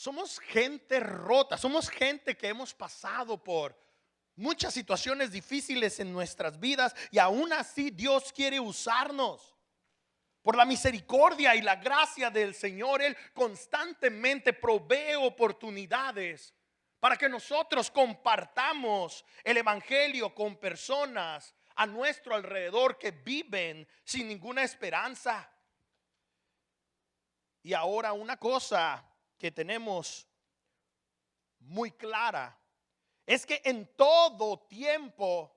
somos gente rota, somos gente que hemos pasado por muchas situaciones difíciles en nuestras vidas y aún así Dios quiere usarnos. Por la misericordia y la gracia del Señor, Él constantemente provee oportunidades para que nosotros compartamos el evangelio con personas a nuestro alrededor que viven sin ninguna esperanza. Y ahora una cosa que tenemos muy clara es que en todo tiempo,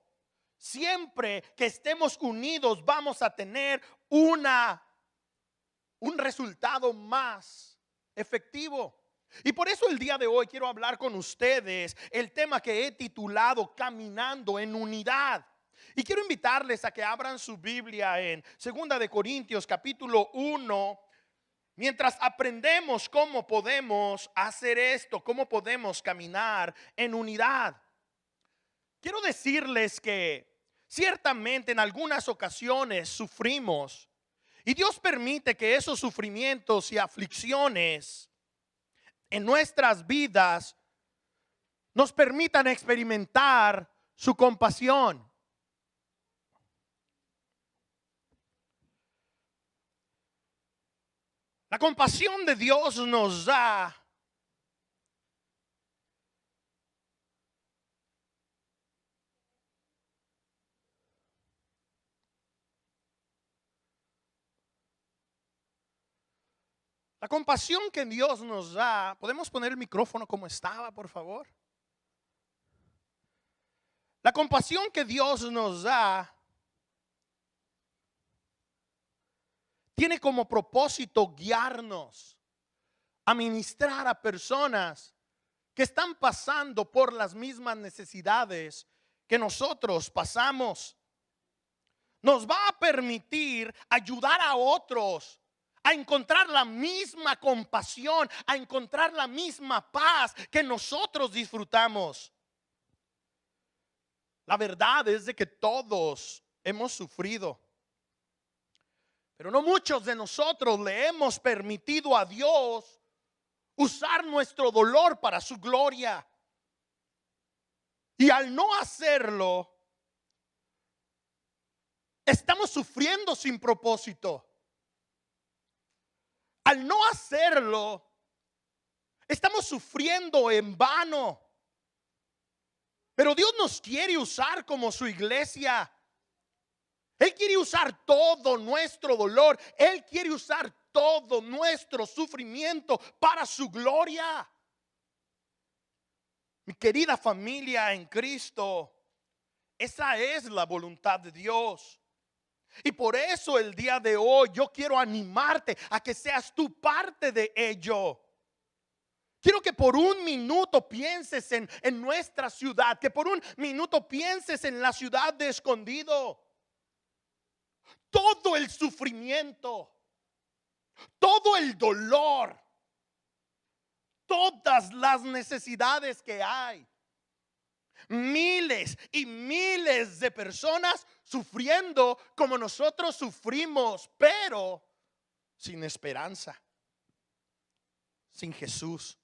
siempre que estemos unidos, vamos a tener un resultado más efectivo. Y por eso el día de hoy quiero hablar con ustedes el tema que he titulado Caminando en Unidad. Y quiero invitarles a que abran su Biblia en 2 Corintios capítulo 1. Mientras aprendemos cómo podemos hacer esto, cómo podemos caminar en unidad. Quiero decirles que ciertamente en algunas ocasiones sufrimos y Dios permite que esos sufrimientos y aflicciones en nuestras vidas nos permitan experimentar su compasión. La compasión de Dios nos da la compasión que Dios nos da. ¿Podemos poner el micrófono como estaba, por favor? La compasión que Dios nos da tiene como propósito guiarnos a ministrar a personas que están pasando por las mismas necesidades que nosotros pasamos. Nos va a permitir ayudar a otros a encontrar la misma compasión, a encontrar la misma paz que nosotros disfrutamos. La verdad es de que todos hemos sufrido, pero no muchos de nosotros le hemos permitido a Dios usar nuestro dolor para su gloria. Y al no hacerlo, estamos sufriendo sin propósito. Al no hacerlo, estamos sufriendo en vano. Pero Dios nos quiere usar como su iglesia. Él quiere usar todo nuestro dolor. Él quiere usar todo nuestro sufrimiento para su gloria. Mi querida familia en Cristo, esa es la voluntad de Dios. Y por eso el día de hoy yo quiero animarte a que seas tú parte de ello. Quiero que por un minuto pienses en nuestra ciudad, que por un minuto pienses en la ciudad de Escondido. Todo el sufrimiento, todo el dolor, todas las necesidades que hay. Miles y miles de personas sufriendo como nosotros sufrimos, pero sin esperanza, sin Jesús.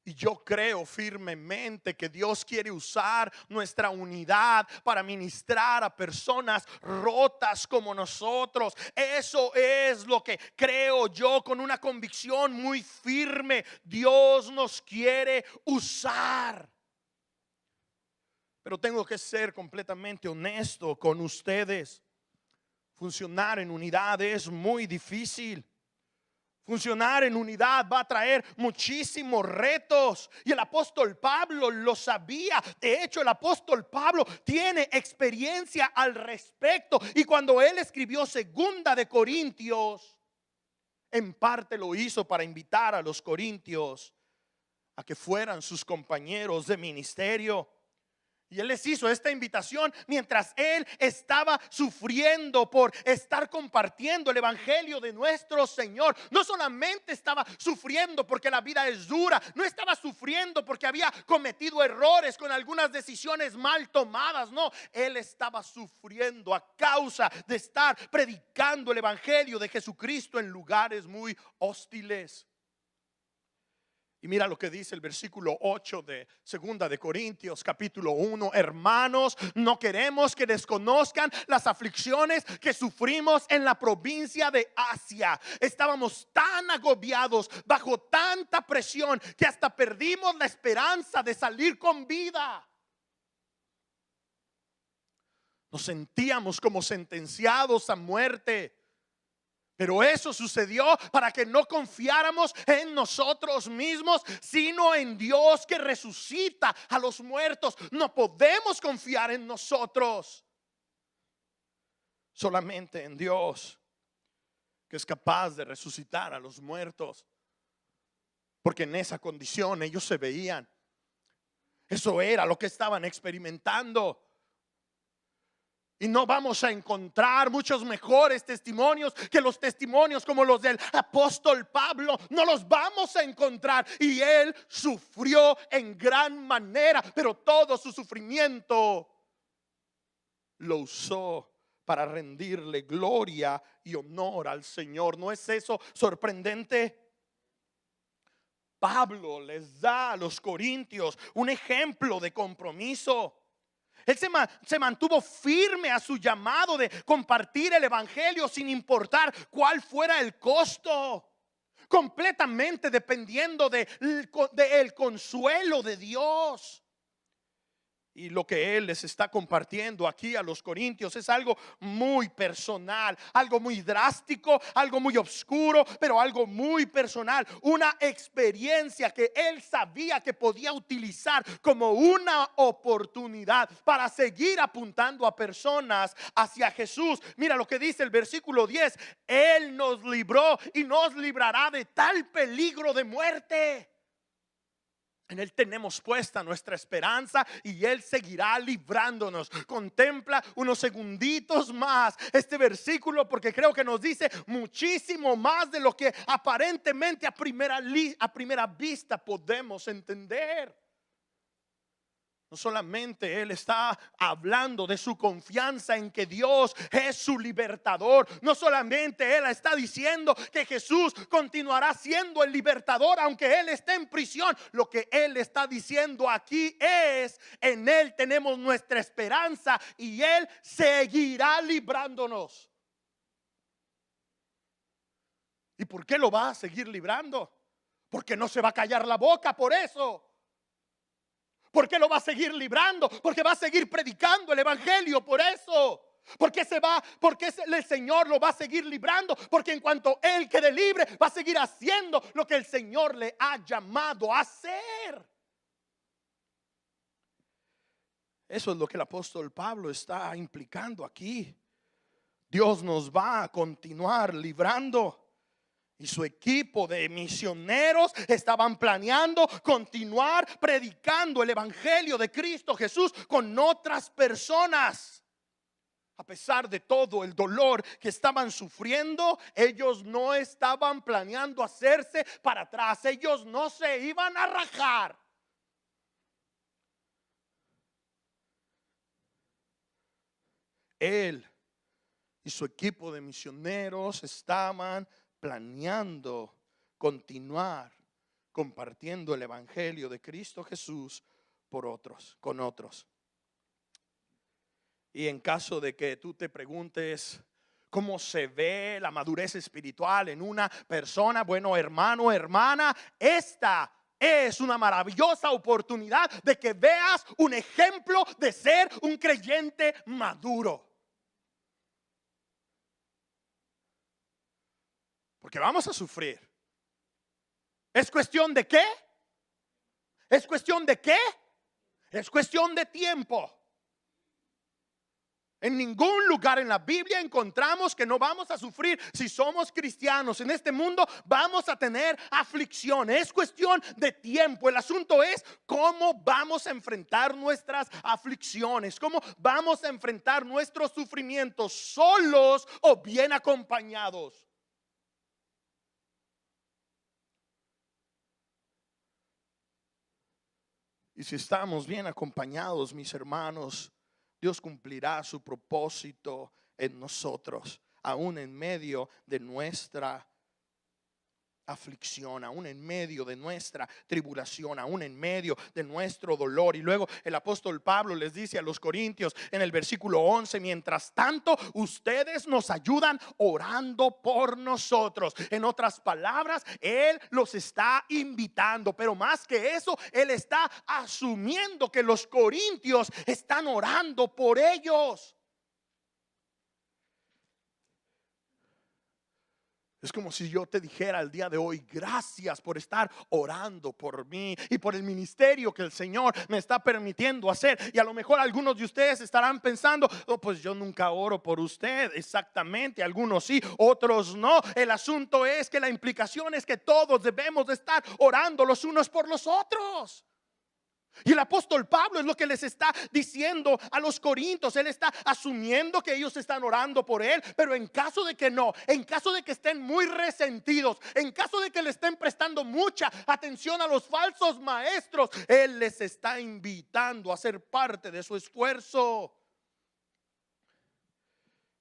Y yo creo firmemente que Dios quiere usar nuestra unidad para ministrar a personas rotas como nosotros. Eso es lo que creo yo con una convicción muy firme. Dios nos quiere usar. Pero tengo que ser completamente honesto con ustedes. Funcionar en unidad es muy difícil. Funcionar en unidad va a traer muchísimos retos. Y el apóstol Pablo lo sabía. De hecho, el apóstol Pablo tiene experiencia al respecto. Y cuando él escribió 2 Corintios, en parte lo hizo para invitar a los corintios a que fueran sus compañeros de ministerio. Y él les hizo esta invitación mientras él estaba sufriendo por estar compartiendo el evangelio de nuestro Señor. No solamente estaba sufriendo porque la vida es dura, no estaba sufriendo porque había cometido errores con algunas decisiones mal tomadas. No, él estaba sufriendo a causa de estar predicando el evangelio de Jesucristo en lugares muy hostiles. Y mira lo que dice el versículo 8 de Segunda de Corintios capítulo 1. Hermanos, no queremos que desconozcan las aflicciones que sufrimos en la provincia de Asia. Estábamos tan agobiados, bajo tanta presión, que hasta perdimos la esperanza de salir con vida. Nos sentíamos como sentenciados a muerte. Pero eso sucedió para que no confiáramos en nosotros mismos, sino en Dios que resucita a los muertos. No podemos confiar en nosotros, solamente en Dios, que es capaz de resucitar a los muertos. Porque en esa condición ellos se veían. Eso era lo que estaban experimentando. Y no vamos a encontrar muchos mejores testimonios que los testimonios como los del apóstol Pablo. No los vamos a encontrar. Y él sufrió en gran manera, pero todo su sufrimiento lo usó para rendirle gloria y honor al Señor. ¿No es eso sorprendente? Pablo les da a los corintios un ejemplo de compromiso. Él se mantuvo firme a su llamado de compartir el evangelio sin importar cuál fuera el costo, completamente dependiendo del consuelo de Dios. Y lo que él les está compartiendo aquí a los corintios es algo muy personal, algo muy drástico, algo muy oscuro, pero algo muy personal. Una experiencia que él sabía que podía utilizar como una oportunidad para seguir apuntando a personas hacia Jesús. Mira lo que dice el versículo 10. Él nos libró y nos librará de tal peligro de muerte. En Él tenemos puesta nuestra esperanza y Él seguirá librándonos. Contempla unos segunditos más este versículo, porque creo que nos dice muchísimo más de lo que aparentemente a primera vista podemos entender. No solamente él está hablando de su confianza en que Dios es su libertador. No solamente él está diciendo que Jesús continuará siendo el libertador aunque él esté en prisión. Lo que él está diciendo aquí es: en él tenemos nuestra esperanza y él seguirá librándonos. ¿Y por qué lo va a seguir librando? Porque no se va a callar la boca por eso. ¿Por qué lo va a seguir librando? Porque va a seguir predicando el evangelio por eso. Porque el Señor lo va a seguir librando. Porque en cuanto Él quede libre, va a seguir haciendo lo que el Señor le ha llamado a hacer. Eso es lo que el apóstol Pablo está implicando aquí. Dios nos va a continuar librando. Y su equipo de misioneros estaban planeando continuar predicando el evangelio de Cristo Jesús con otras personas. A pesar de todo el dolor que estaban sufriendo, ellos no estaban planeando hacerse para atrás. Ellos no se iban a rajar. Él y su equipo de misioneros estaban planeando continuar compartiendo el evangelio de Cristo Jesús con otros. Y en caso de que tú te preguntes cómo se ve la madurez espiritual en una persona, bueno, hermano, hermana, esta es una maravillosa oportunidad de que veas un ejemplo de ser un creyente maduro. Porque vamos a sufrir. ¿Es cuestión de qué? ¿Es cuestión de qué? Es cuestión de tiempo. En ningún lugar en la Biblia encontramos que no vamos a sufrir. Si somos cristianos en este mundo, vamos a tener aflicción. Es cuestión de tiempo. El asunto es cómo vamos a enfrentar nuestras aflicciones, cómo vamos a enfrentar nuestros sufrimientos, solos o bien acompañados. Y si estamos bien acompañados, mis hermanos, Dios cumplirá su propósito en nosotros, aún en medio de nuestra aflicción, aún en medio de nuestra tribulación, aún en medio de nuestro dolor. Y luego el apóstol Pablo les dice a los corintios en el versículo 11: mientras tanto, ustedes nos ayudan orando por nosotros. En otras palabras, él los está invitando, pero más que eso, él está asumiendo que los corintios están orando por ellos. Es como si yo te dijera el día de hoy: gracias por estar orando por mí y por el ministerio que el Señor me está permitiendo hacer. Y a lo mejor algunos de ustedes estarán pensando: oh, pues yo nunca oro por usted. Exactamente, algunos sí, otros no. El asunto es que la implicación es que todos debemos de estar orando los unos por los otros. Y el apóstol Pablo es lo que les está diciendo a los corintios. Él está asumiendo que ellos están orando por él, pero en caso de que no, en caso de que estén muy resentidos, en caso de que le estén prestando mucha atención a los falsos maestros, él les está invitando a ser parte de su esfuerzo.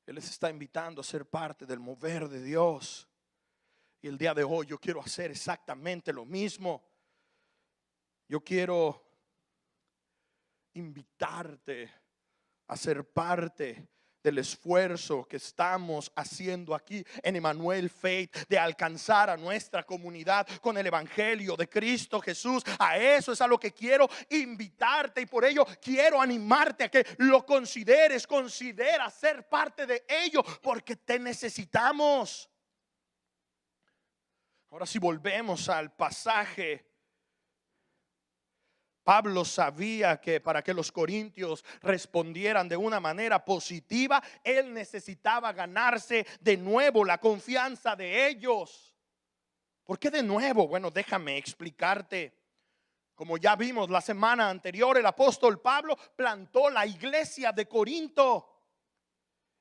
Él les está invitando a ser parte del mover de Dios. Y el día de hoy yo quiero hacer exactamente lo mismo. Yo quiero invitarte a ser parte del esfuerzo que estamos haciendo aquí en Emmanuel Faith, de alcanzar a nuestra comunidad con el evangelio de Cristo Jesús. A eso es a lo que quiero invitarte, y por ello quiero animarte a que lo consideres. Considera ser parte de ello, porque te necesitamos. Ahora, si volvemos al pasaje, Pablo sabía que para que los corintios respondieran de una manera positiva, él necesitaba ganarse de nuevo la confianza de ellos. ¿Por qué de nuevo? Bueno, déjame explicarte. Como ya vimos la semana anterior, el apóstol Pablo plantó la iglesia de Corinto.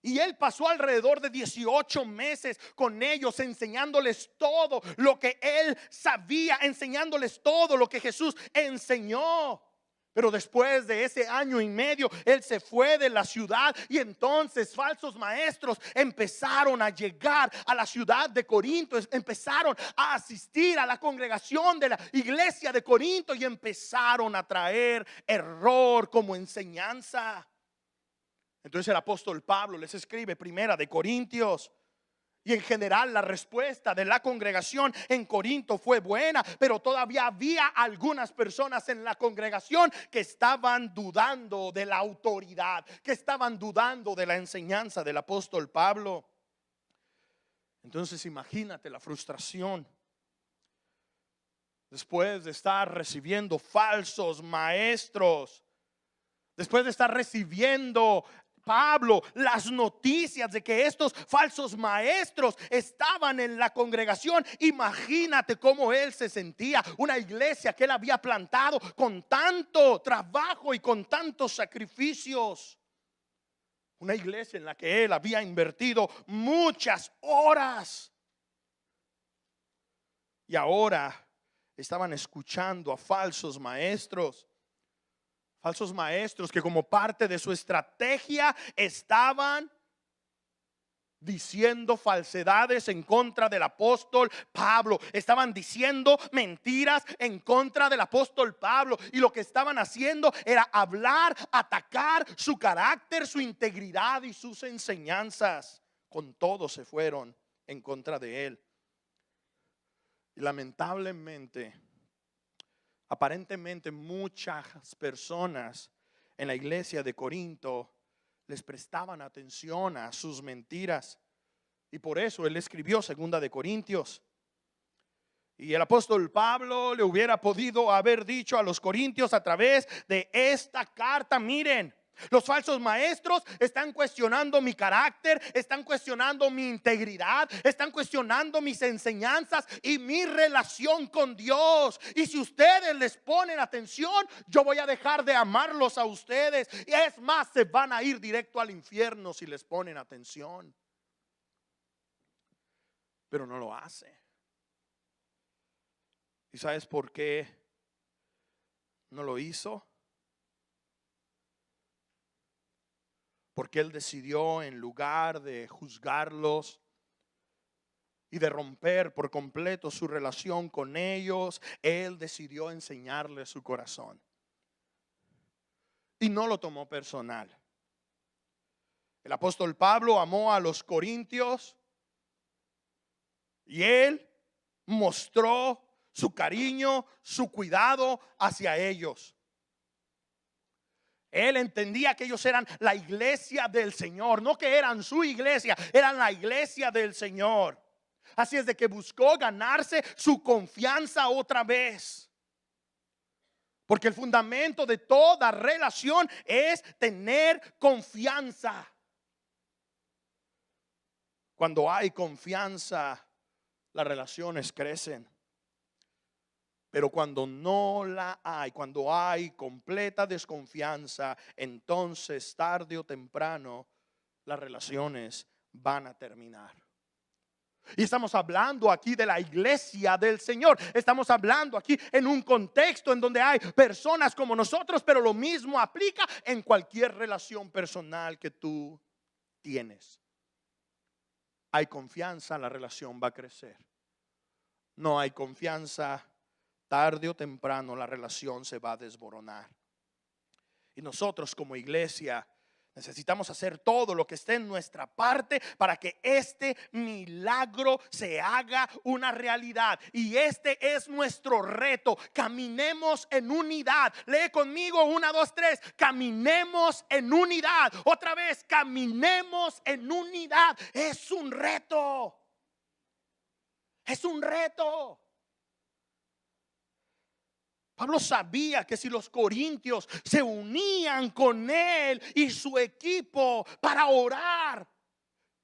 Y él pasó alrededor de 18 meses con ellos, enseñándoles todo lo que él sabía, enseñándoles todo lo que Jesús enseñó. Pero después de ese año y medio, él se fue de la ciudad, y entonces falsos maestros empezaron a llegar a la ciudad de Corinto, empezaron a asistir a la congregación de la iglesia de Corinto y empezaron a traer error como enseñanza. Entonces el apóstol Pablo les escribe Primera de Corintios. Y en general la respuesta de la congregación en Corinto fue buena, pero todavía había algunas personas en la congregación que estaban dudando de la autoridad, que estaban dudando de la enseñanza del apóstol Pablo. Entonces imagínate la frustración. Después de estar recibiendo falsos maestros, después de estar recibiendo Pablo las noticias de que estos falsos maestros estaban en la congregación, imagínate cómo él se sentía. Una iglesia que él había plantado con tanto trabajo y con tantos sacrificios, una iglesia en la que él había invertido muchas horas, y ahora estaban escuchando a falsos maestros. Falsos maestros que, como parte de su estrategia, estaban diciendo falsedades en contra del apóstol Pablo. Estaban diciendo mentiras en contra del apóstol Pablo. Y lo que estaban haciendo era hablar, atacar su carácter, su integridad y sus enseñanzas. Con todo se fueron en contra de él. Y lamentablemente, aparentemente muchas personas en la iglesia de Corinto les prestaban atención a sus mentiras, y por eso él escribió Segunda de Corintios. Y el apóstol Pablo le hubiera podido haber dicho a los corintios a través de esta carta: miren, los falsos maestros están cuestionando mi carácter, están cuestionando mi integridad, están cuestionando mis enseñanzas y mi relación con Dios. Y si ustedes les ponen atención, yo voy a dejar de amarlos a ustedes. Y es más, se van a ir directo al infierno si les ponen atención. Pero no lo hace. ¿Y sabes por qué no lo hizo? Porque él decidió, en lugar de juzgarlos y de romper por completo su relación con ellos, Él decidió enseñarles su corazón. Y no lo tomó personal. El apóstol Pablo amó a los corintios y él mostró su cariño, su cuidado hacia ellos. Él entendía que ellos eran la iglesia del Señor, no que eran su iglesia, eran la iglesia del Señor. Así es de que buscó ganarse su confianza otra vez. Porque el fundamento de toda relación es tener confianza. Cuando hay confianza, las relaciones crecen. Pero cuando no la hay, cuando hay completa desconfianza, entonces tarde o temprano las relaciones van a terminar. Y estamos hablando aquí de la iglesia del Señor. Estamos hablando aquí en un contexto en donde hay personas como nosotros, pero lo mismo aplica en cualquier relación personal que tú tienes. Hay confianza, la relación va a crecer. No hay confianza, tarde o temprano la relación se va a desboronar. Y nosotros como iglesia necesitamos hacer todo lo que esté en nuestra parte para que este milagro se haga una realidad. Y este es nuestro reto. Caminemos en unidad. Lee conmigo 1, 2, 3. Caminemos en unidad. Otra vez, caminemos en unidad. Es un reto. Es un reto. Pablo sabía que si los corintios se unían con él y su equipo para orar,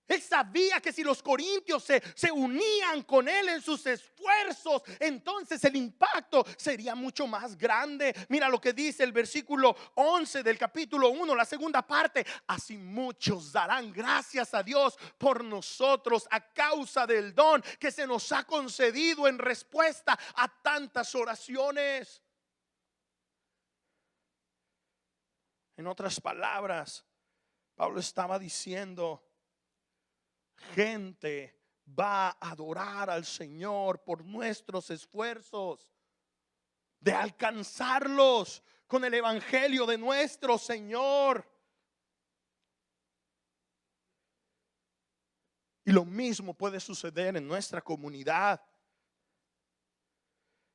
él sabía que si los corintios se unían con él en sus esfuerzos, entonces el impacto sería mucho más grande. Mira lo que dice el versículo 11 del capítulo 1, la segunda parte. Así muchos darán gracias a Dios por nosotros a causa del don que se nos ha concedido en respuesta a tantas oraciones. En otras palabras, Pablo estaba diciendo: gente va a adorar al Señor por nuestros esfuerzos de alcanzarlos con el evangelio de nuestro Señor. Y lo mismo puede suceder en nuestra comunidad.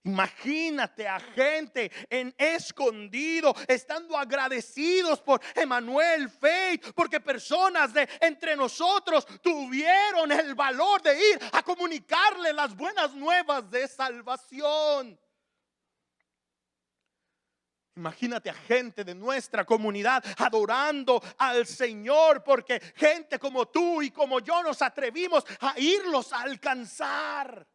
Imagínate a gente en escondido, estando agradecidos por Emmanuel Faith, porque personas de entre nosotros tuvieron el valor de ir a comunicarle las buenas nuevas de salvación. Imagínate a gente de nuestra comunidad adorando al Señor, porque gente como tú y como yo nos atrevimos a irlos a alcanzar.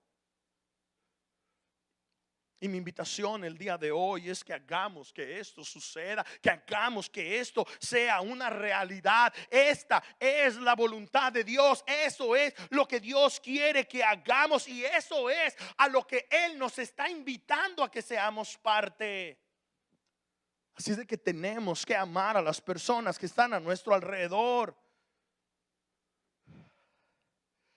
Y mi invitación el día de hoy es que hagamos que esto suceda, que hagamos que esto sea una realidad. Esta es la voluntad de Dios, eso es lo que Dios quiere que hagamos y eso es a lo que Él nos está invitando a que seamos parte. Así es de que tenemos que amar a las personas que están a nuestro alrededor.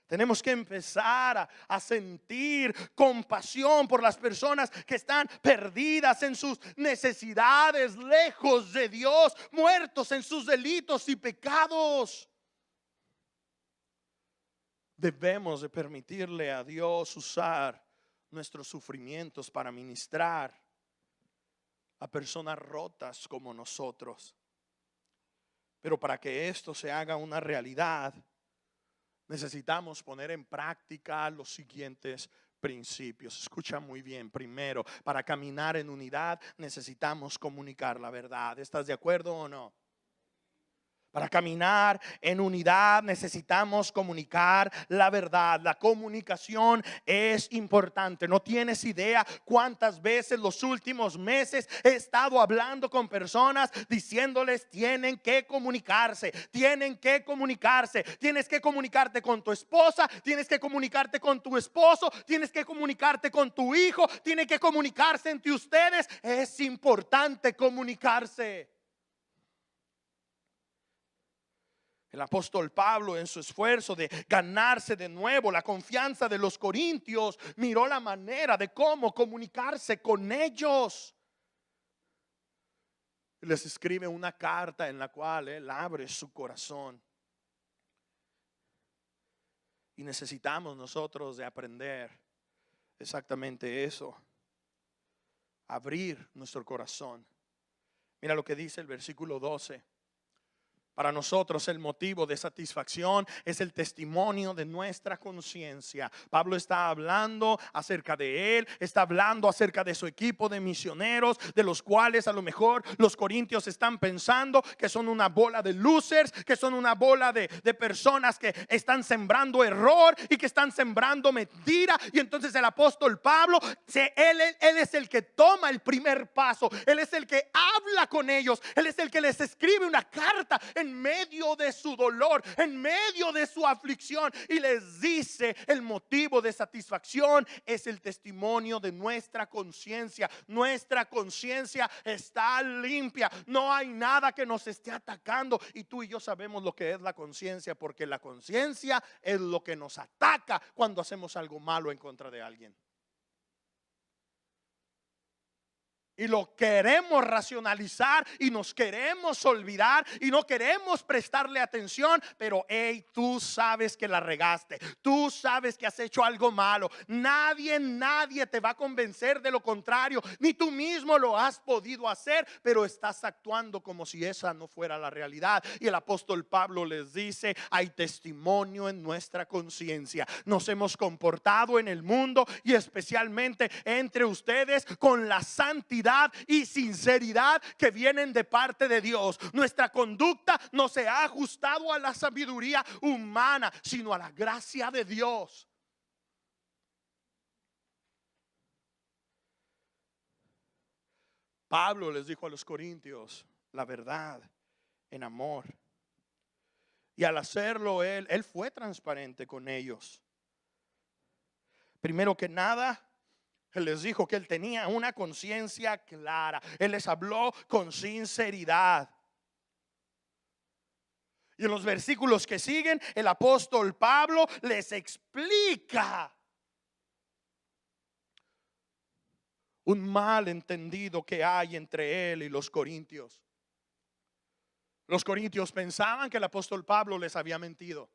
Tenemos que empezar a sentir compasión por las personas que están perdidas en sus necesidades, lejos de Dios, muertos en sus delitos y pecados. Debemos de permitirle a Dios usar nuestros sufrimientos para ministrar a personas rotas como nosotros. Pero para que esto se haga una realidad, necesitamos poner en práctica los siguientes principios. Escucha muy bien. Primero, para caminar en unidad necesitamos comunicar la verdad. ¿Estás de acuerdo o no? Para caminar en unidad necesitamos comunicar la verdad. La comunicación es importante. No tienes idea cuántas veces los últimos meses he estado hablando con personas diciéndoles tienen que comunicarse, tienen que comunicarse. Tienes que comunicarte con tu esposa, tienes que comunicarte con tu esposo, tienes que comunicarte con tu hijo, tienen que comunicarse entre ustedes. Es importante comunicarse. El apóstol Pablo, en su esfuerzo de ganarse de nuevo la confianza de los corintios, miró la manera de cómo comunicarse con ellos. Les escribe una carta en la cual él abre su corazón. Y necesitamos nosotros de aprender exactamente eso. Abrir nuestro corazón. Mira lo que dice el versículo 12. Para nosotros el motivo de satisfacción es el testimonio de nuestra conciencia. Pablo está hablando acerca de él, está hablando acerca de su equipo de misioneros, de los cuales a lo mejor los corintios están pensando que son una bola de losers, que son una bola de personas que están sembrando error y que están sembrando mentira. Y entonces el apóstol Pablo, él es el que toma el primer paso, él es el que habla con ellos, él es el que les escribe una carta en medio de su dolor, en medio de su aflicción, y les dice: el motivo de satisfacción es el testimonio de nuestra conciencia. Nuestra conciencia está limpia, no hay nada que nos esté atacando, y tú y yo sabemos lo que es la conciencia, porque la conciencia es lo que nos ataca cuando hacemos algo malo en contra de alguien. Y lo queremos racionalizar y nos queremos olvidar y no queremos prestarle atención. Pero hey, tú sabes que la regaste, tú sabes que has hecho algo malo. Nadie te va a convencer de lo contrario, ni tú mismo lo has podido hacer, pero estás actuando como si esa no fuera la realidad. Y el apóstol Pablo les dice: hay testimonio en nuestra conciencia. Nos hemos comportado en el mundo y especialmente entre ustedes con la santidad y sinceridad que vienen de parte de Dios. Nuestra conducta no se ha ajustado a la sabiduría humana, sino a la gracia de Dios. Pablo les dijo a los corintios la verdad en amor, y al hacerlo él fue transparente con ellos. Primero que nada, él les dijo que él tenía una conciencia clara. Él les habló con sinceridad. Y en los versículos que siguen, el apóstol Pablo les explica un malentendido que hay entre él y los corintios. Los corintios pensaban que el apóstol Pablo les había mentido,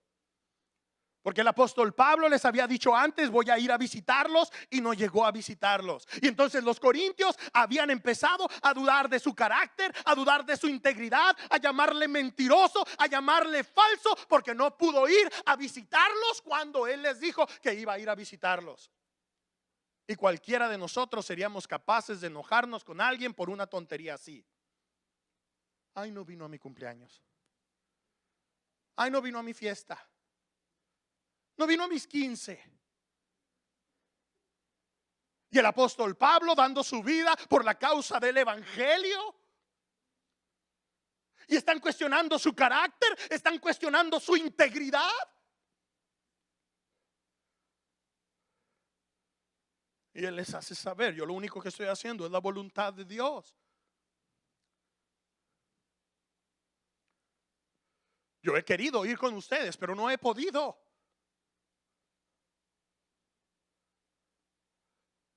porque el apóstol Pablo les había dicho antes: voy a ir a visitarlos, y no llegó a visitarlos. Y entonces los corintios habían empezado a dudar de su carácter, a dudar de su integridad, a llamarle mentiroso, a llamarle falso, porque no pudo ir a visitarlos cuando él les dijo que iba a ir a visitarlos. Y cualquiera de nosotros seríamos capaces de enojarnos con alguien por una tontería así. Ay, no vino a mi cumpleaños. Ay, no vino a mi fiesta. No vino a mis 15. Y el apóstol Pablo dando su vida por la causa del evangelio. Y están cuestionando su carácter, están cuestionando su integridad. Y él les hace saber: yo lo único que estoy haciendo es la voluntad de Dios. Yo he querido ir con ustedes, pero no he podido.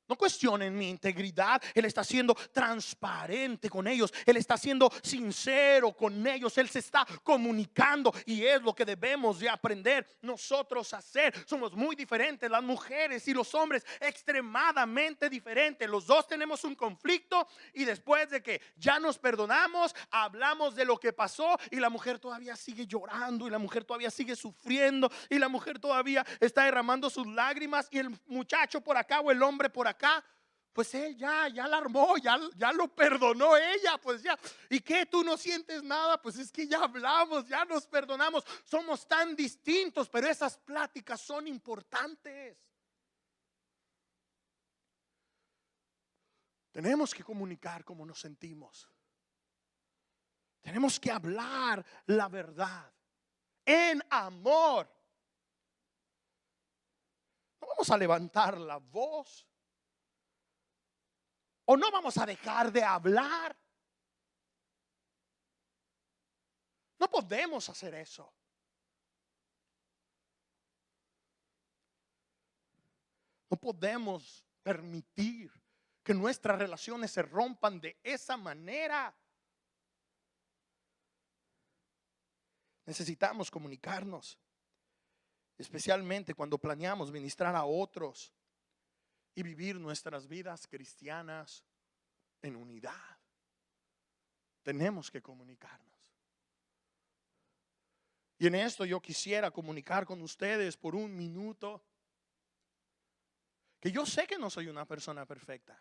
No cuestionen mi integridad. Él está siendo transparente con ellos. Él está siendo sincero con ellos. Él se está comunicando, y es lo que debemos de aprender nosotros a hacer. Somos muy diferentes, las mujeres y los hombres, extremadamente diferentes. Los dos tenemos un conflicto, y después de que ya nos perdonamos, hablamos de lo que pasó, y la mujer todavía sigue llorando, y la mujer todavía sigue sufriendo, y la mujer todavía está derramando sus lágrimas, y el muchacho por acá o el hombre por acá, pues él ya la armó, ya lo perdonó ella, pues ya. ¿Y qué? ¿Tú no sientes nada? Pues es que ya hablamos, ya nos perdonamos. Somos tan distintos, pero esas pláticas son importantes. Tenemos que comunicar cómo nos sentimos. Tenemos que hablar la verdad en amor. No vamos a levantar la voz, o no vamos a dejar de hablar. No podemos hacer eso. No podemos permitir que nuestras relaciones se rompan de esa manera. Necesitamos comunicarnos, especialmente cuando planeamos ministrar a otros y vivir nuestras vidas cristianas en unidad. Tenemos que comunicarnos. Y en esto yo quisiera comunicar con ustedes por un minuto que yo sé que no soy una persona perfecta.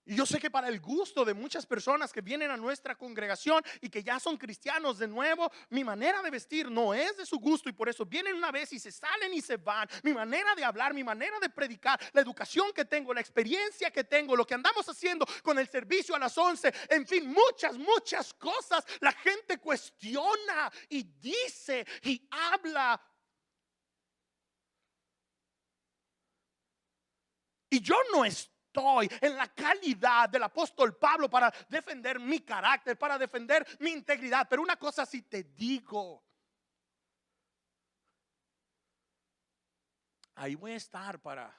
Y yo sé que para el gusto de muchas personas que vienen a nuestra congregación y que ya son cristianos de nuevo, mi manera de vestir no es de su gusto y por eso vienen una vez y se salen y se van. Mi manera de hablar, mi manera de predicar, la educación que tengo, la experiencia que tengo, lo que andamos haciendo con el servicio a las 11, en fin, muchas cosas. La gente cuestiona y dice y habla. Y yo no estoy en la calidad del apóstol Pablo para defender mi carácter, para defender mi integridad. Pero una cosa sí te digo: ahí voy a estar para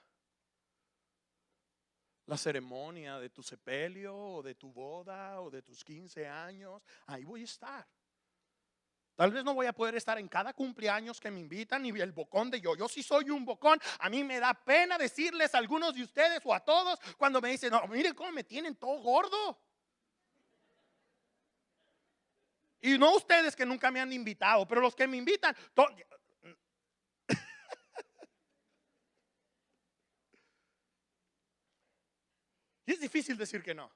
la ceremonia de tu sepelio o de tu boda o de tus 15 años. Ahí voy a estar. Tal vez no voy a poder estar en cada cumpleaños que me invitan, ni el bocón de yo sí soy un bocón. A mí me da pena decirles a algunos de ustedes o a todos cuando me dicen: no, miren cómo me tienen todo gordo. Y no ustedes que nunca me han invitado, pero los que me invitan. Y es difícil decir que no.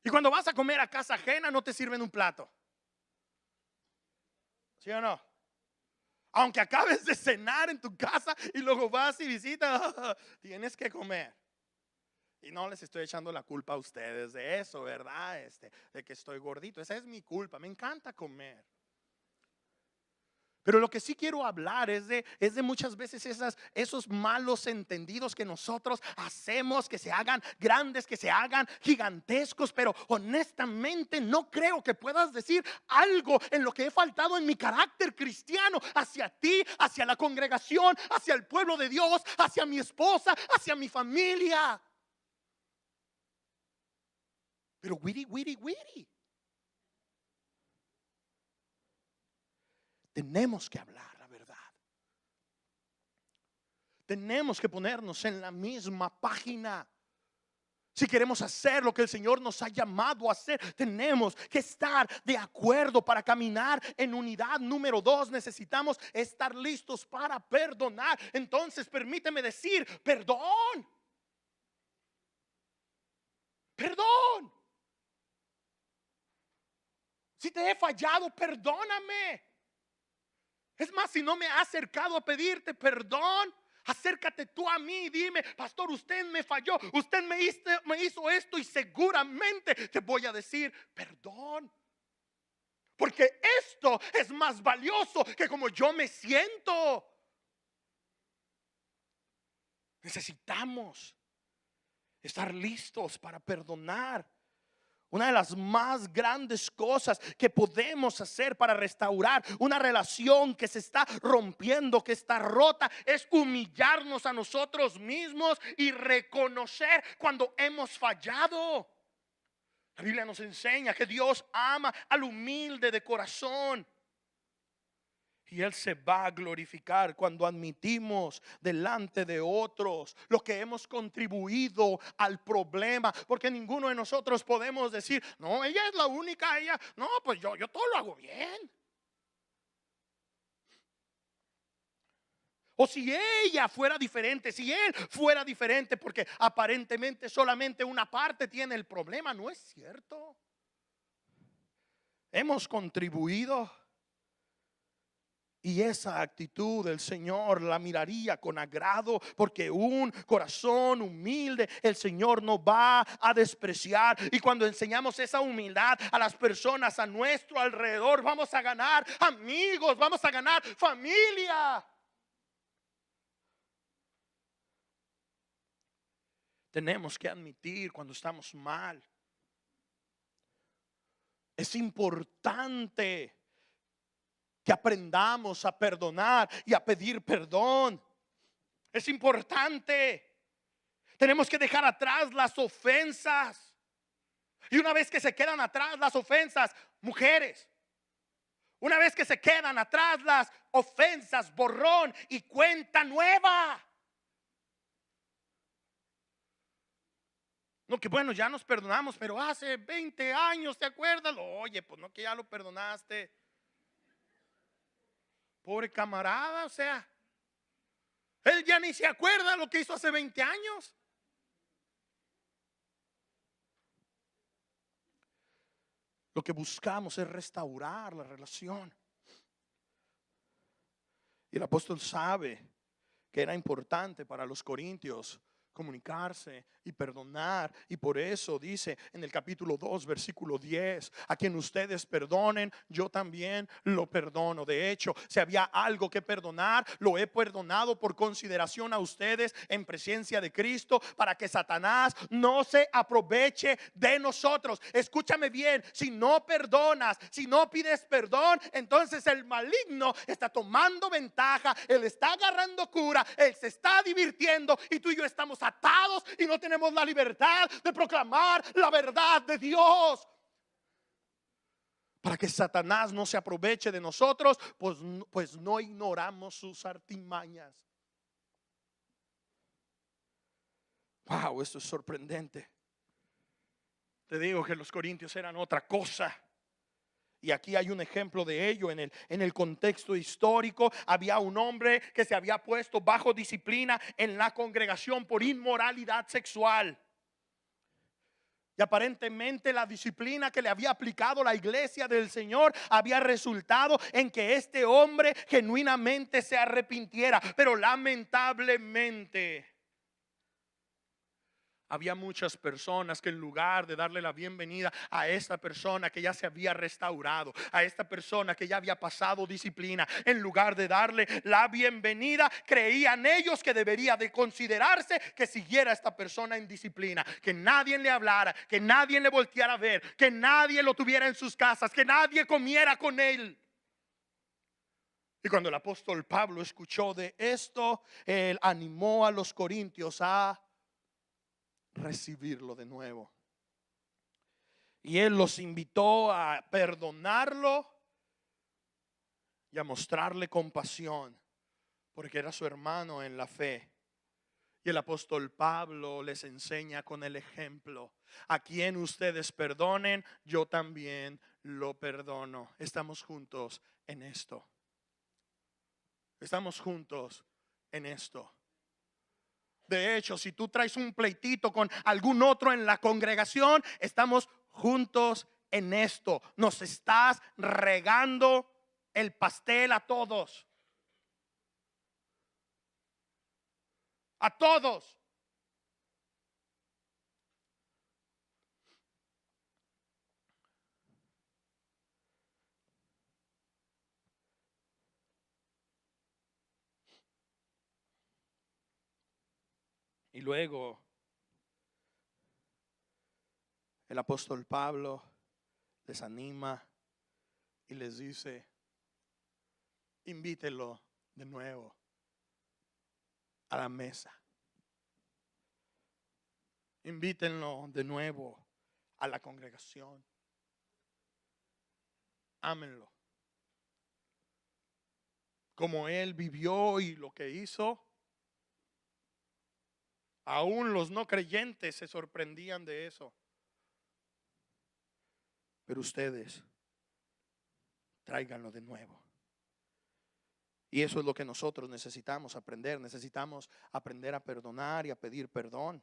Y cuando vas a comer a casa ajena no te sirven un plato. ¿Sí o no? Aunque acabes de cenar en tu casa y luego vas y visitas, tienes que comer. Y no les estoy echando la culpa a ustedes de eso, ¿verdad? De que estoy gordito. Esa es mi culpa. Me encanta comer. Pero lo que sí quiero hablar es de muchas veces esos malos entendidos que nosotros hacemos, que se hagan grandes, que se hagan gigantescos. Pero honestamente no creo que puedas decir algo en lo que he faltado en mi carácter cristiano hacia ti, hacia la congregación, hacia el pueblo de Dios, hacia mi esposa, hacia mi familia. Pero witty. Tenemos que hablar la verdad. Tenemos que ponernos en la misma página. Si queremos hacer lo que el Señor nos ha llamado a hacer, tenemos que estar de acuerdo para caminar en unidad. Número 2, necesitamos estar listos para perdonar. Entonces, permíteme decir: perdón. Perdón. Si te he fallado, perdóname. Es más, si no me ha acercado a pedirte perdón, acércate tú a mí y dime: pastor, usted me falló, usted me hizo esto, y seguramente te voy a decir perdón. Porque esto es más valioso que como yo me siento. Necesitamos estar listos para perdonar. Una de las más grandes cosas que podemos hacer para restaurar una relación que se está rompiendo, que está rota, es humillarnos a nosotros mismos y reconocer cuando hemos fallado. La Biblia nos enseña que Dios ama al humilde de corazón. Y Él se va a glorificar cuando admitimos delante de otros lo que hemos contribuido al problema. Porque ninguno de nosotros podemos decir: no, ella es la única, no, pues yo todo lo hago bien. O si ella fuera diferente, si él fuera diferente, porque aparentemente solamente una parte tiene el problema. No es cierto. Hemos contribuido. Y esa actitud el Señor la miraría con agrado, porque un corazón humilde el Señor no va a despreciar. Y cuando enseñamos esa humildad a las personas a nuestro alrededor, vamos a ganar amigos, vamos a ganar familia. Tenemos que admitir cuando estamos mal. Es importante que aprendamos a perdonar y a pedir perdón. Es importante. Tenemos que dejar atrás las ofensas. Y una vez que se quedan atrás las ofensas, mujeres, una vez que se quedan atrás las ofensas, borrón y cuenta nueva. No, que bueno, ya nos perdonamos, pero hace 20 años, ¿te acuerdas? Oye, pues no, que ya lo perdonaste. Pobre camarada, o sea, él ya ni se acuerda lo que hizo hace 20 años. Lo que buscamos es restaurar la relación. Y el apóstol sabe que era importante para los corintios comunicarse y perdonar, y por eso dice en el capítulo 2 versículo 10: a quien ustedes perdonen, yo también lo perdono. De hecho, si había algo que perdonar, lo he perdonado por consideración a ustedes en presencia de Cristo, para que Satanás no se aproveche de nosotros. Escúchame bien, si no perdonas, si no pides perdón, entonces el maligno está tomando ventaja, él está agarrando cura, él se está divirtiendo, y tú y yo estamos atados y no tenemos la libertad de proclamar la verdad de Dios. Para que Satanás no se aproveche de nosotros, pues no ignoramos sus artimañas. Wow, esto es sorprendente. Te digo que los corintios eran otra cosa. Y aquí hay un ejemplo de ello en el contexto histórico. Había un hombre que se había puesto bajo disciplina en la congregación por inmoralidad sexual. Y aparentemente la disciplina que le había aplicado la iglesia del Señor había resultado en que este hombre genuinamente se arrepintiera. Pero lamentablemente había muchas personas que en lugar de darle la bienvenida a esta persona que ya se había restaurado, a esta persona que ya había pasado disciplina, en lugar de darle la bienvenida, creían ellos que debería de considerarse que siguiera a esta persona en disciplina, que nadie le hablara, que nadie le volteara a ver, que nadie lo tuviera en sus casas, que nadie comiera con él. Y cuando el apóstol Pablo escuchó de esto, él animó a los corintios a recibirlo de nuevo. Y él los invitó a perdonarlo y a mostrarle compasión, porque era su hermano en la fe. Y el apóstol Pablo les enseña con el ejemplo: a quien ustedes perdonen, yo también lo perdono. Estamos juntos en esto. Estamos juntos en esto. De hecho, si tú traes un pleitito con algún otro en la congregación, estamos juntos en esto. Nos estás regando el pastel a todos. A todos. Y luego el apóstol Pablo les anima y les dice: invítelo de nuevo a la mesa. Invítenlo de nuevo a la congregación. Ámenlo. Como él vivió y lo que hizo, aún los no creyentes se sorprendían de eso. Pero ustedes, tráiganlo de nuevo. Y eso es lo que nosotros necesitamos aprender. Necesitamos aprender a perdonar y a pedir perdón.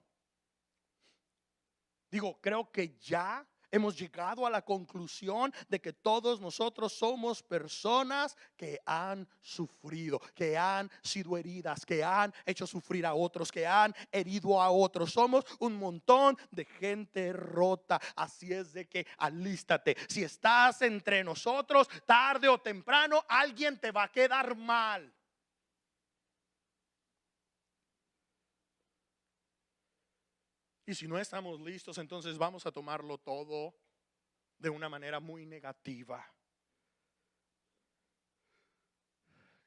Digo, creo que ya hemos llegado a la conclusión de que todos nosotros somos personas que han sufrido, que han sido heridas, que han hecho sufrir a otros, que han herido a otros. Somos un montón de gente rota. Así es de que alístate. Si estás entre nosotros, tarde o temprano alguien te va a quedar mal. Y si no estamos listos, entonces vamos a tomarlo todo de una manera muy negativa.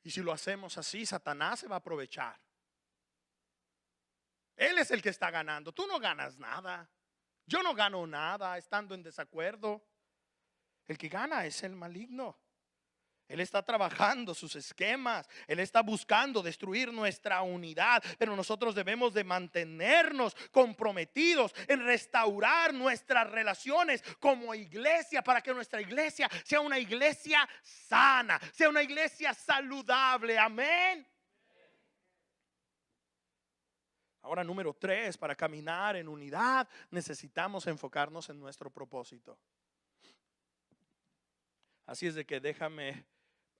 Y si lo hacemos así, Satanás se va a aprovechar. Él es el que está ganando. Tú no ganas nada. Yo no gano nada estando en desacuerdo. El que gana es el maligno. Él está trabajando sus esquemas. Él está buscando destruir nuestra unidad. Pero nosotros debemos de mantenernos comprometidos en restaurar nuestras relaciones como iglesia, para que nuestra iglesia sea una iglesia sana, sea una iglesia saludable. Amén. Ahora, número 3, para caminar en unidad necesitamos enfocarnos en nuestro propósito. Así es de que déjame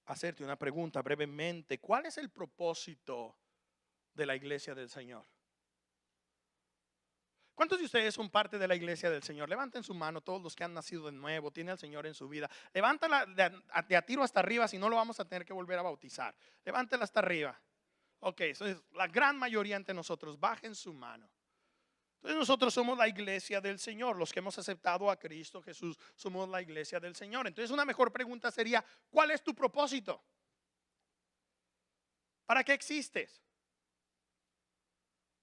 hacerte una pregunta brevemente. ¿Cuál es el propósito de la iglesia del Señor? ¿Cuántos de ustedes son parte de la iglesia del Señor? Levanten su mano todos los que han nacido de nuevo, tienen al Señor en su vida. Levántala de a tiro hasta arriba, si no lo vamos a tener que volver a bautizar. Levántala hasta arriba. Ok, eso es la gran mayoría entre nosotros. Bajen su mano. Entonces nosotros somos la iglesia del Señor. Los que hemos aceptado a Cristo Jesús somos la iglesia del Señor. Entonces una mejor pregunta sería: ¿cuál es tu propósito? ¿Para qué existes?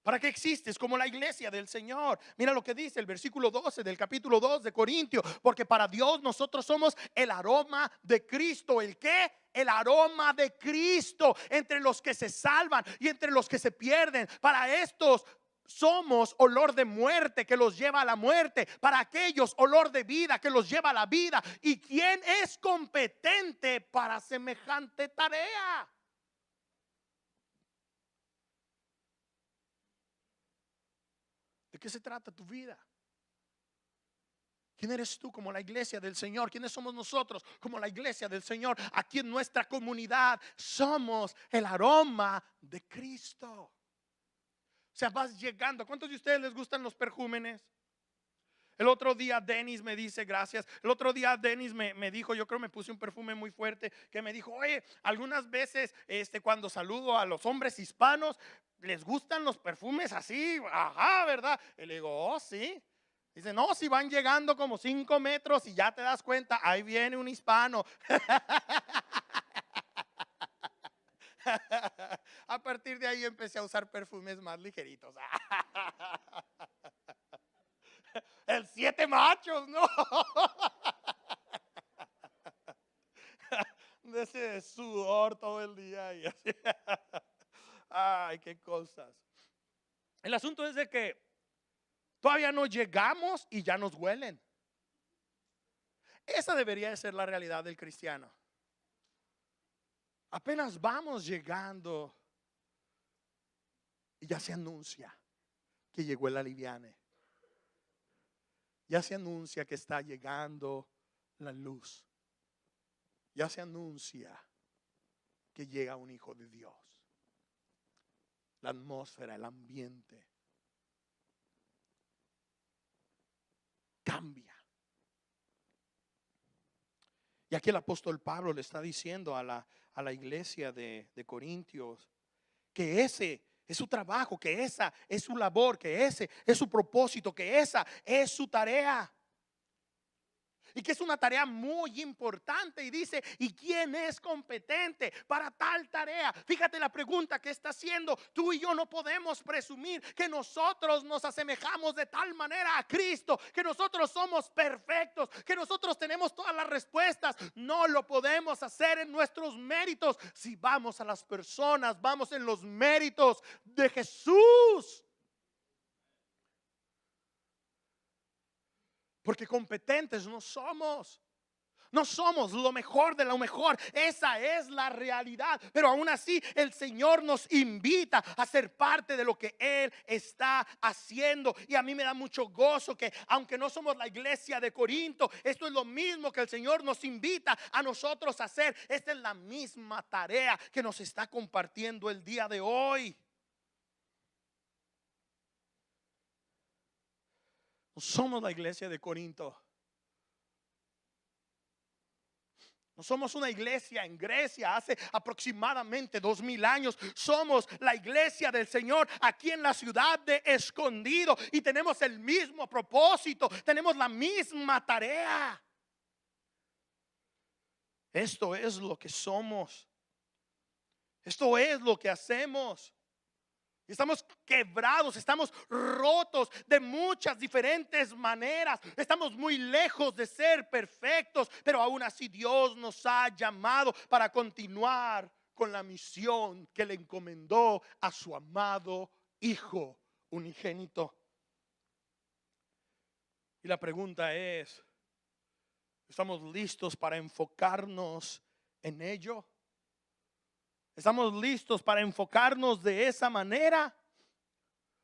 ¿Para qué existes como la iglesia del Señor? Mira lo que dice el versículo 12 del capítulo 2 de Corintios. Porque para Dios nosotros somos el aroma de Cristo. ¿El qué? El aroma de Cristo entre los que se salvan y entre los que se pierden. Para estos somos olor de muerte que los lleva a la muerte, para aquellos olor de vida que los lleva a la vida. ¿Y quién es competente para semejante tarea? ¿De qué se trata tu vida? ¿Quién eres tú como la iglesia del Señor? ¿Quiénes somos nosotros como la iglesia del Señor? Aquí en nuestra comunidad somos el aroma de Cristo. O sea, vas llegando. ¿Cuántos de ustedes les gustan los perjúmenes? El otro día Dennis me dice, gracias. El otro día Dennis me dijo, yo creo me puse un perfume muy fuerte, que me dijo: oye, algunas veces cuando saludo a los hombres hispanos, les gustan los perfumes así. Ajá, ¿verdad? Y le digo: oh, sí. Dice: no, si van llegando como 5 metros y ya te das cuenta, ahí viene un hispano. A partir de ahí empecé a usar perfumes más ligeritos. El 7 machos, ¿no? De ese sudor todo el día y así. Ay, qué cosas. El asunto es de que todavía no llegamos y ya nos huelen. Esa debería de ser la realidad del cristiano. Apenas vamos llegando y ya se anuncia que llegó el aliviane. Ya se anuncia que está llegando la luz. Ya se anuncia que llega un hijo de Dios. La atmósfera, el ambiente cambia. Y aquí el apóstol Pablo le está diciendo a la iglesia de Corintios que ese es su trabajo, que esa es su labor, que ese es su propósito, que esa es su tarea. Y que es una tarea muy importante. Y dice: ¿y quién es competente para tal tarea? Fíjate la pregunta que está haciendo. Tú y yo no podemos presumir que nosotros nos asemejamos de tal manera a Cristo, que nosotros somos perfectos, que nosotros tenemos todas las respuestas. No lo podemos hacer en nuestros méritos. Si vamos a las personas, vamos en los méritos de Jesús. Porque competentes no somos. No somos lo mejor de lo mejor. Esa es la realidad. Pero aún así el Señor nos invita a ser parte de lo que Él está haciendo. Y a mí me da mucho gozo que, aunque no somos la iglesia de Corinto, esto es lo mismo que el Señor nos invita a nosotros a hacer. Esta es la misma tarea que nos está compartiendo el día de hoy. No somos la iglesia de Corinto. No somos una iglesia en Grecia hace aproximadamente 2000 años. Somos la iglesia del Señor aquí en la ciudad de Escondido. Y tenemos el mismo propósito. Tenemos la misma tarea. Esto es lo que somos. Esto es lo que hacemos. Estamos quebrados, estamos rotos de muchas diferentes maneras. Estamos muy lejos de ser perfectos, pero aún así Dios nos ha llamado para continuar con la misión que le encomendó a su amado Hijo unigénito. Y la pregunta es, ¿estamos listos para enfocarnos en ello? ¿Estamos listos para enfocarnos de esa manera?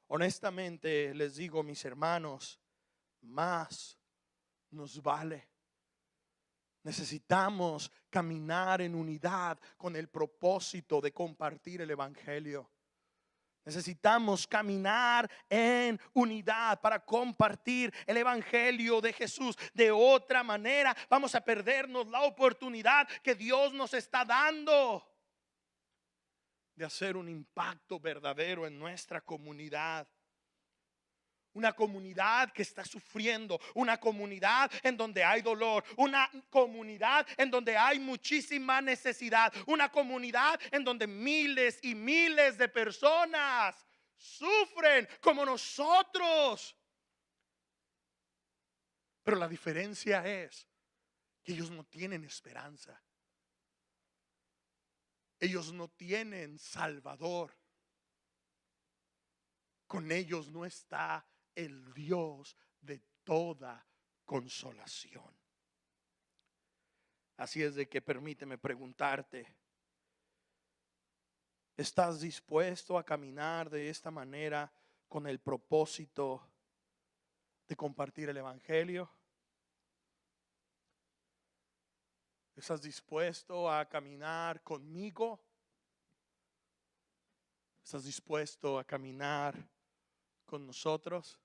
Honestamente les digo, mis hermanos, más nos vale. Necesitamos caminar en unidad con el propósito de compartir el evangelio. Necesitamos caminar en unidad para compartir el evangelio de Jesús. De otra manera, vamos a perdernos la oportunidad que Dios nos está dando de hacer un impacto verdadero en nuestra comunidad. Una comunidad que está sufriendo, una comunidad en donde hay dolor, una comunidad en donde hay muchísima necesidad, una comunidad en donde miles y miles de personas sufren como nosotros. Pero la diferencia es que ellos no tienen esperanza. Ellos no tienen Salvador. Con ellos no está el Dios de toda consolación. Así es de que permíteme preguntarte, ¿estás dispuesto a caminar de esta manera con el propósito de compartir el evangelio? ¿Estás dispuesto a caminar conmigo? ¿Estás dispuesto a caminar con nosotros?